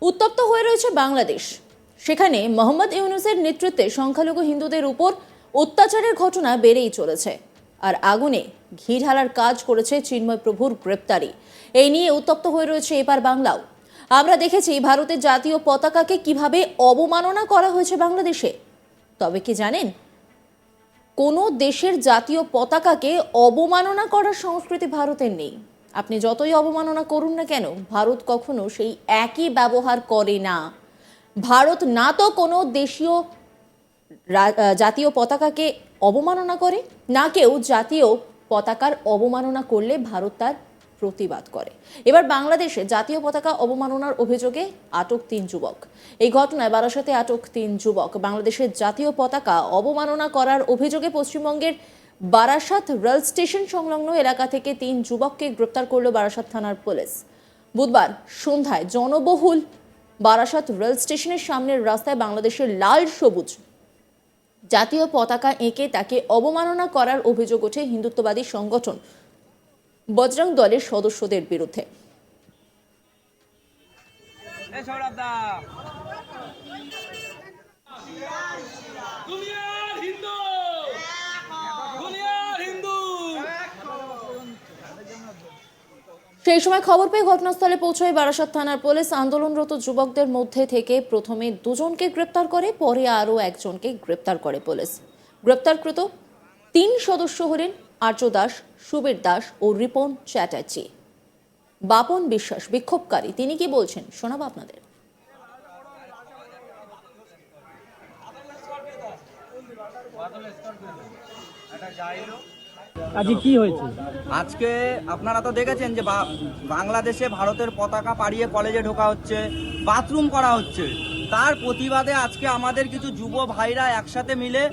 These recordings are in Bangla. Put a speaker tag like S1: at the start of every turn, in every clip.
S1: উত্তপ্ত হয়ে রয়েছে বাংলাদেশ। সেখানে মোহাম্মদ ইউনূসের নেতৃত্বে সংখ্যালঘু হিন্দুদের উপর অত্যাচারের ঘটনা বেড়েই চলেছে। আর আগুনে ঘি ঢালার কাজ করেছে চিন্ময় প্রভুর গ্রেপ্তারি। এই নিয়ে উত্তপ্ত হয়ে রয়েছে এপার বাংলাও। আমরা দেখেছি ভারতের জাতীয় পতাকাকে কিভাবে অবমাননা করা হয়েছে বাংলাদেশে। তবে কি জানেন, কোনো দেশের জাতীয় পতাকাকে অবমাননা করার সংস্কৃতি ভারতের নেই। আপনি যতই অবমাননা করুন না কেন, ভারত কখনো সেই একই ব্যবহার করে না। ভারত না তো কোনো দেশীয় জাতীয় পতাকাকে অবমাননা করে, না কেউ জাতীয় পতাকার অবমাননা করলে ভারত তার প্রতিবাদ করে। এবার বাংলাদেশে জাতীয় পতাকা অবমাননার অভিযোগে আটক 3 যুবক। এই ঘটনায় বারাসতে আটক 3 যুবক। বাংলাদেশের জাতীয় পতাকা অবমাননা করার অভিযোগে পশ্চিমবঙ্গের বারাসাত রেল স্টেশন সংলগ্ন এলাকা থেকে 3 যুবককে গ্রেপ্তার করল বারাসাত থানার পুলিশ। বুধবার সন্ধ্যায় জনবহুল বারাসাত রেল স্টেশনের সামনের রাস্তায় বাংলাদেশের লাল সবুজ জাতীয় পতাকা এঁকে তাকে অবমাননা করার অভিযোগ ওঠে হিন্দুত্ববাদী সংগঠন বজরং দলের সদস্যদের বিরুদ্ধে। সেই সময় খবর পেয়ে ঘটনাস্থলে পৌঁছায় বারাসাত থানার পুলিশ। আন্দোলনরত যুবকদের মধ্যে থেকে প্রথমে 2 জনকে গ্রেপ্তার করে, পরে আরও 1 জনকে গ্রেপ্তার করে পুলিশ। গ্রেপ্তারকৃত 3 সদস্য হলেন আর্য দাস, সুবীর দাস ও রিপন চ্যাটার্জি। বাপন বিশ্বাস বিক্ষোভকারী, তিনি কি বলছেন শোনাবো আপনাদের।
S2: আজকে কি হয়েছে?
S3: আজকে আপনারা তো দেখেছেন যে বাংলাদেশে ভারতের পতাকা পাড়িয়ে কলেজে ঢোকা হচ্ছে, বাথরুম করা হচ্ছে। তার প্রতিবাদে আজকে আমাদের কিছু যুব ভাইরা একসাথে মিলে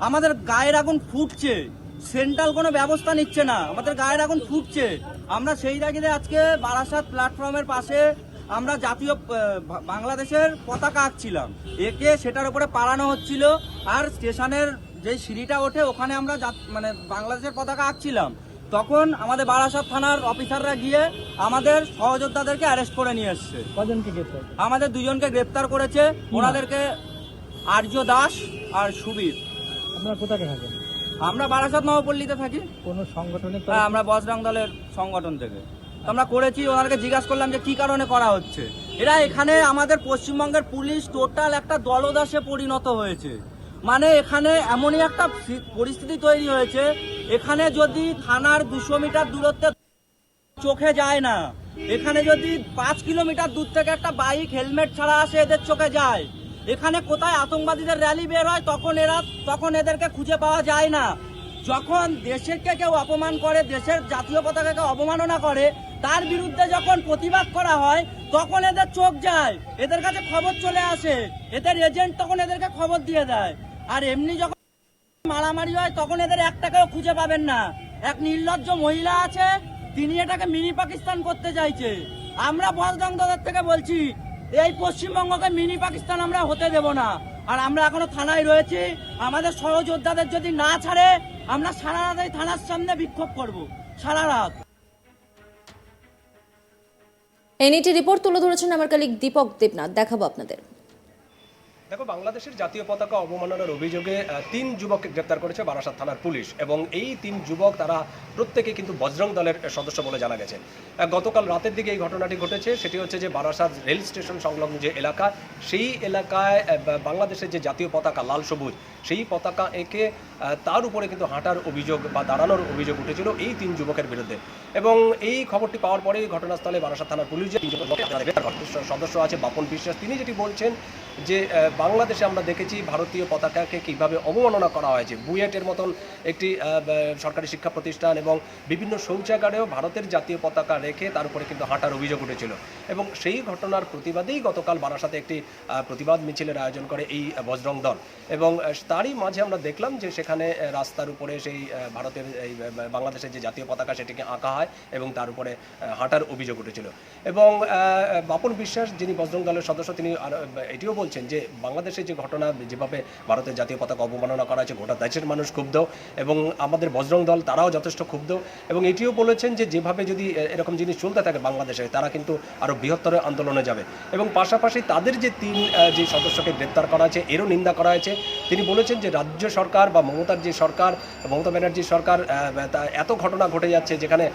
S3: আমাদের গায়ের আগুন ফুটছে, সেন্ট্রাল কোনো ব্যবস্থা নিচ্ছে না, আমাদের গায়ের আগুন ফুটছে। আমরা সেই জায়গায় আজকে বারাসাত প্ল্যাটফর্মের পাশে আমরা জাতীয় বাংলাদেশের পতাকা আঁকছিলাম, একে সেটার উপরে পাড়ানো হচ্ছিল। আর স্টেশনের যে সিঁড়িটা ওঠে ওখানে আমরা মানে বাংলাদেশের পতাকা আঁকছিলাম। তখন আমাদের বারাসাত থানার অফিসাররা গিয়ে আমাদের সহযোদ্ধাদেরকে অ্যারেস্ট করে নিয়ে এসছে।
S2: কজনকে গ্রেপ্তার?
S3: আমাদের 2 জনকে গ্রেপ্তার করেছে। ওনাদেরকে আর্য দাস আর সুবীর।
S2: আপনারা কোথায় থাকেন?
S3: আমরা বারাসাত নবপল্লীতে থাকি।
S2: কোন সংগঠনের?
S3: আমরা বজরং দলের সংগঠন থেকে আমরা করেছি। ওনাদেরকে জিজ্ঞাসা করলাম যে কি কারণে করা হচ্ছে। এরা এখানে আমাদের পশ্চিমবঙ্গের পুলিশ টোটাল একটা দলদাসে পরিণত হয়েছে। মানে এখানে এমনই একটা পরিস্থিতি তৈরি হয়েছে, এখানে যদি থানার 200 মিটার দূরত্বে চোখে যায় না, এখানে যদি 5 কিলোমিটার দূর থেকে একটা বাইক হেলমেট ছাড়া আসে এদের চোখে যায়। এখানে কোথায় আতঙ্কবাদীদের র্যালি বের হয় তখন এদেরকে খুঁজে পাওয়া যায় না। যখন দেশকে কেউ অপমান করে, দেশের জাতীয় পতাকাকে অবমাননা করে, তার বিরুদ্ধে যখন প্রতিবাদ করা হয় তখন এদের চোখ যায়, এদের কাছে খবর চলে আসে, এদের এজেন্ট তখন এদেরকে খবর দিয়ে দেয়। আর এমনি যখন মারামারি হয় তখন এদের একটাকেও খুঁজে পাবেন না। এক নির্লজ্জ মহিলা আছে, তিনি এটাকে মিনি পাকিস্তান করতে চাইছে। আমরা বজরং দলের থেকে বলছি, এই পশ্চিমবঙ্গকে মিনি পাকিস্তান আমরা হতে দেব না। আর আমরা এখনো থানায় রয়েছি, আমাদের সহযোদ্ধাদের যদি না ছাড়ে আমরা সারা রাত এই থানার সামনে বিক্ষোভ করব, সারা রাত।
S1: এনইটি রিপোর্ট তুলে ধরেছেন আমার কলিগ দীপক দেবনাথ, দেখাবো আপনাদের।
S4: দেখো, বাংলাদেশের জাতীয় পতাকা অবমাননার অভিযোগে 3 যুবককে গ্রেপ্তার করেছে বারাসাত থানার পুলিশ। এবং এই 3 যুবক তারা প্রত্যেকে কিন্তু বজরং দলের সদস্য বলে জানা গেছে। গতকাল রাতের দিকে এই ঘটনাটি ঘটেছে। সেটি হচ্ছে যে বারাসাত রেল স্টেশন সংলগ্ন যে এলাকা, সেই এলাকায় বাংলাদেশের যে জাতীয় পতাকা লাল সবুজ, সেই পতাকা এঁকে তার উপরে কিন্তু হাঁটার অভিযোগ বা দাঁড়ানোর অভিযোগ উঠেছিল এই 3 যুবকের বিরুদ্ধে। এবং এই খবরটি পাওয়ার পরেই ঘটনাস্থলে বারাসাত থানার পুলিশ যে 3 সদস্য আছে বাপন বিশ্বাস, তিনি যেটি বলছেন যে বাংলাদেশে আমরা দেখেছি ভারতীয় পতাকাকে কীভাবে অবমাননা করা হয়েছে। বুয়েটের মতন একটি সরকারি শিক্ষা প্রতিষ্ঠান এবং বিভিন্ন শৌচাগারেও ভারতের জাতীয় পতাকা রেখে তার উপরে কিন্তু হাঁটার অভিযোগ উঠেছিল। এবং সেই ঘটনার প্রতিবাদেই গতকাল বারাসাতে একটি প্রতিবাদ মিছিলের আয়োজন করে এই বজরং দল। এবং তারই মাঝে আমরা দেখলাম যে সেখানে রাস্তার উপরে সেই ভারতের এই বাংলাদেশের যে জাতীয় পতাকা সেটিকে আঁকা হয় এবং তার উপরে হাঁটার অভিযোগ উঠেছিল। এবং বাপন বিশ্বাস যিনি বজরং দলের সদস্য তিনি এটিও বলছেন যে বাংলাদেশের যে ঘটনা যেভাবে ভারতের জাতীয় পতাকা অবমাননা করা হয়েছে গোটা দেশের মানুষ ক্ষুব্ধ এবং আমাদের বজরং দল তারাও যথেষ্ট ক্ষুব্ধ এবং এটিও বলেছেন যে যেভাবে যদি এরকম জিনিস চলতে থাকে বাংলাদেশে তারা কিন্তু আরও বৃহত্তর আন্দোলনে যাবে। এবং পাশাপাশি তাদের যে যে সদস্যকে গ্রেপ্তার করা হয়েছে এরও নিন্দা করা হয়েছে। তিনি বলেছেন যে রাজ্য সরকার বা মমতা ব্যানার্জির সরকার এত ঘটনা ঘটে যাচ্ছে যেখানে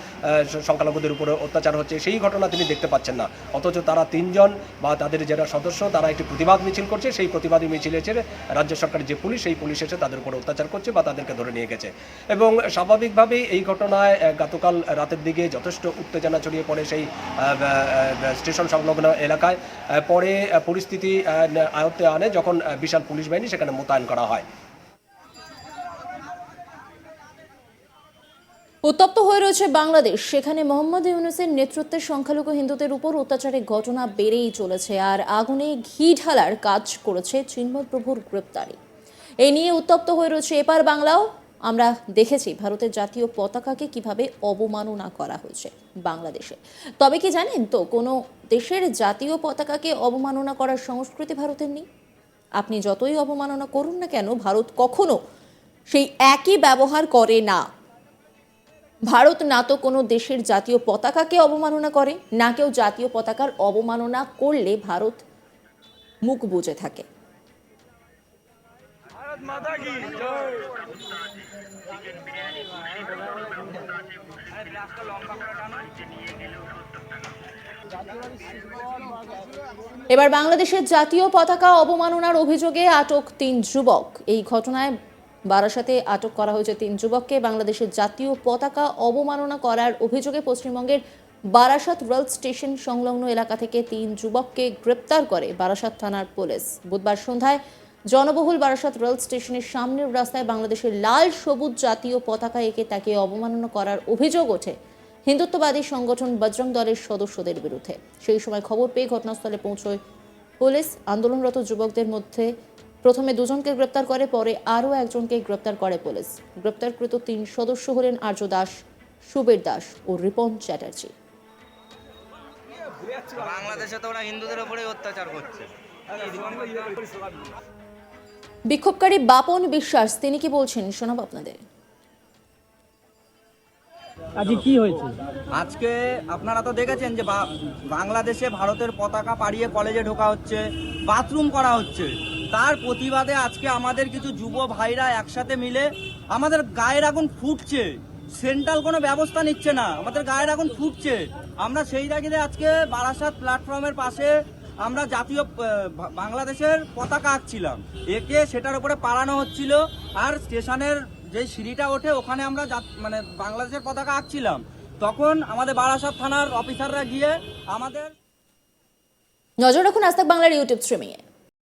S4: সংখ্যালঘুদের উপরে অত্যাচার হচ্ছে সেই ঘটনা তিনি দেখতে পাচ্ছেন না, অথচ তারা 3 জন বা তাদের যারা সদস্য তারা একটি প্রতিবাদ মিছিল করছে, সেই প্রতিবাদী মিছিল এসে রাজ্য সরকারের যে পুলিশ সেই পুলিশ এসে তাদের উপরে অত্যাচার করছে বা তাদেরকে ধরে নিয়ে গেছে। এবং স্বাভাবিকভাবেই এই ঘটনায় গতকাল রাতের দিকে যথেষ্ট উত্তেজনা ছড়িয়ে পড়ে সেই স্টেশন সংলগ্ন এলাকায়। পরে পরিস্থিতি আয়ত্তে আনে যখন বিশাল পুলিশ বাহিনী সেখানে মোতায়েন করা হয়।
S1: উত্তপ্ত হয়ে রয়েছে বাংলাদেশ, সেখানে মোহাম্মদ ইউনূসের নেতৃত্বে সংখ্যালঘু হিন্দুদের উপর অত্যাচারের ঘটনা বেড়েই চলেছে আর আগুনে ঘি ঢালার কাজ করেছে চিন্ময় প্রভুর গ্রেপ্তারি। এই নিয়ে উত্তপ্ত হয়ে রয়েছে এপার বাংলাও। আমরা দেখেছি ভারতের জাতীয় পতাকাকে কিভাবে অবমাননা করা হয়েছে বাংলাদেশে। তবে কি জানেন তো, কোনো দেশের জাতীয় পতাকাকে অবমাননা করার সংস্কৃতি ভারতের নেই। আপনি যতই অবমাননা করুন না কেন, ভারত কখনো সেই একই ব্যবহার করে না। ভারত না তো কোনো দেশের জাতীয় পতাকাকে অবমাননা করে, না কেউ জাতীয় পতাকার অবমাননা করলে ভারত মুখ বুজে থাকে। এবার বাংলাদেশের জাতীয় পতাকা অবমাননার অভিযোগে আটক 3 যুবক। এই ঘটনায় বারাসাতে আটক করা হয়েছে 3 যুবককে। বাংলাদেশের জাতীয় পতাকা অবমাননা করার অভিযোগে পশ্চিমবঙ্গের বারাসাত রেল স্টেশন সংলগ্ন এলাকা থেকে 3 যুবককে গ্রেপ্তার করে বারাসাত থানার পুলিশ। বুধবার সন্ধ্যায় জনবহুল বারাসাত রেল স্টেশনের সামনের রাস্তায় বাংলাদেশের লাল সবুজ জাতীয় পতাকা এঁকে তাকে অবমাননা করার অভিযোগ ওঠে হিন্দুত্ববাদী সংগঠন বজরং দলের সদস্যদের বিরুদ্ধে। সেই সময় খবর পেয়ে ঘটনাস্থলে পৌঁছয় পুলিশ। আন্দোলনরত যুবকদের মধ্যে প্রথমে 2 জনকে গ্রেপ্তার করে, পরে আরও 1 জনকে গ্রেপ্তার করে পুলিশ। গ্রেপ্তারকৃত 3 সদস্য হলেন আর্য দাস, সুবীর দাস ও রিপন চ্যাটার্জি।
S3: বাংলাদেশে তো ওরা হিন্দুদের উপরে অত্যাচার করছে।
S1: বিক্ষোভকারী বাপন বিশ্বাস তিনি কি বলছেন শোনাবো আপনাদের।
S2: আজকে কি হয়েছে?
S3: আজকে আপনারা তো দেখেছেন যে বাংলাদেশে ভারতের পতাকা পাড়িয়ে কলেজে ঢোকা হচ্ছে, বাথরুম করা হচ্ছে। তার প্রতিবাদে আজকে আমাদের কিছু যুব ভাইরা একসাথে মিলে আমাদের গায়ের আগুন ফুটছে, সেন্ট্রাল কোনো ব্যবস্থা নিচ্ছে না, আমাদের গায়ের আগুন ফুটছে। আমরা সেই তাগিদে আজকে বারাসাত প্ল্যাটফর্মের পাশে আমরা জাতীয় বাংলাদেশের পতাকা আঁকছিলাম, একে সেটার উপরে পাড়ানো হচ্ছিল। আর স্টেশনের যে সিঁড়িটা ওঠে ওখানে আমরা মানে বাংলাদেশের পতাকা আঁকছিলাম। তখন আমাদের বারাসাত থানার অফিসাররা গিয়ে আমাদের
S1: নজর রাখুন আজ তাক বাংলার ইউটিউব স্ট্রিমিংয়ে।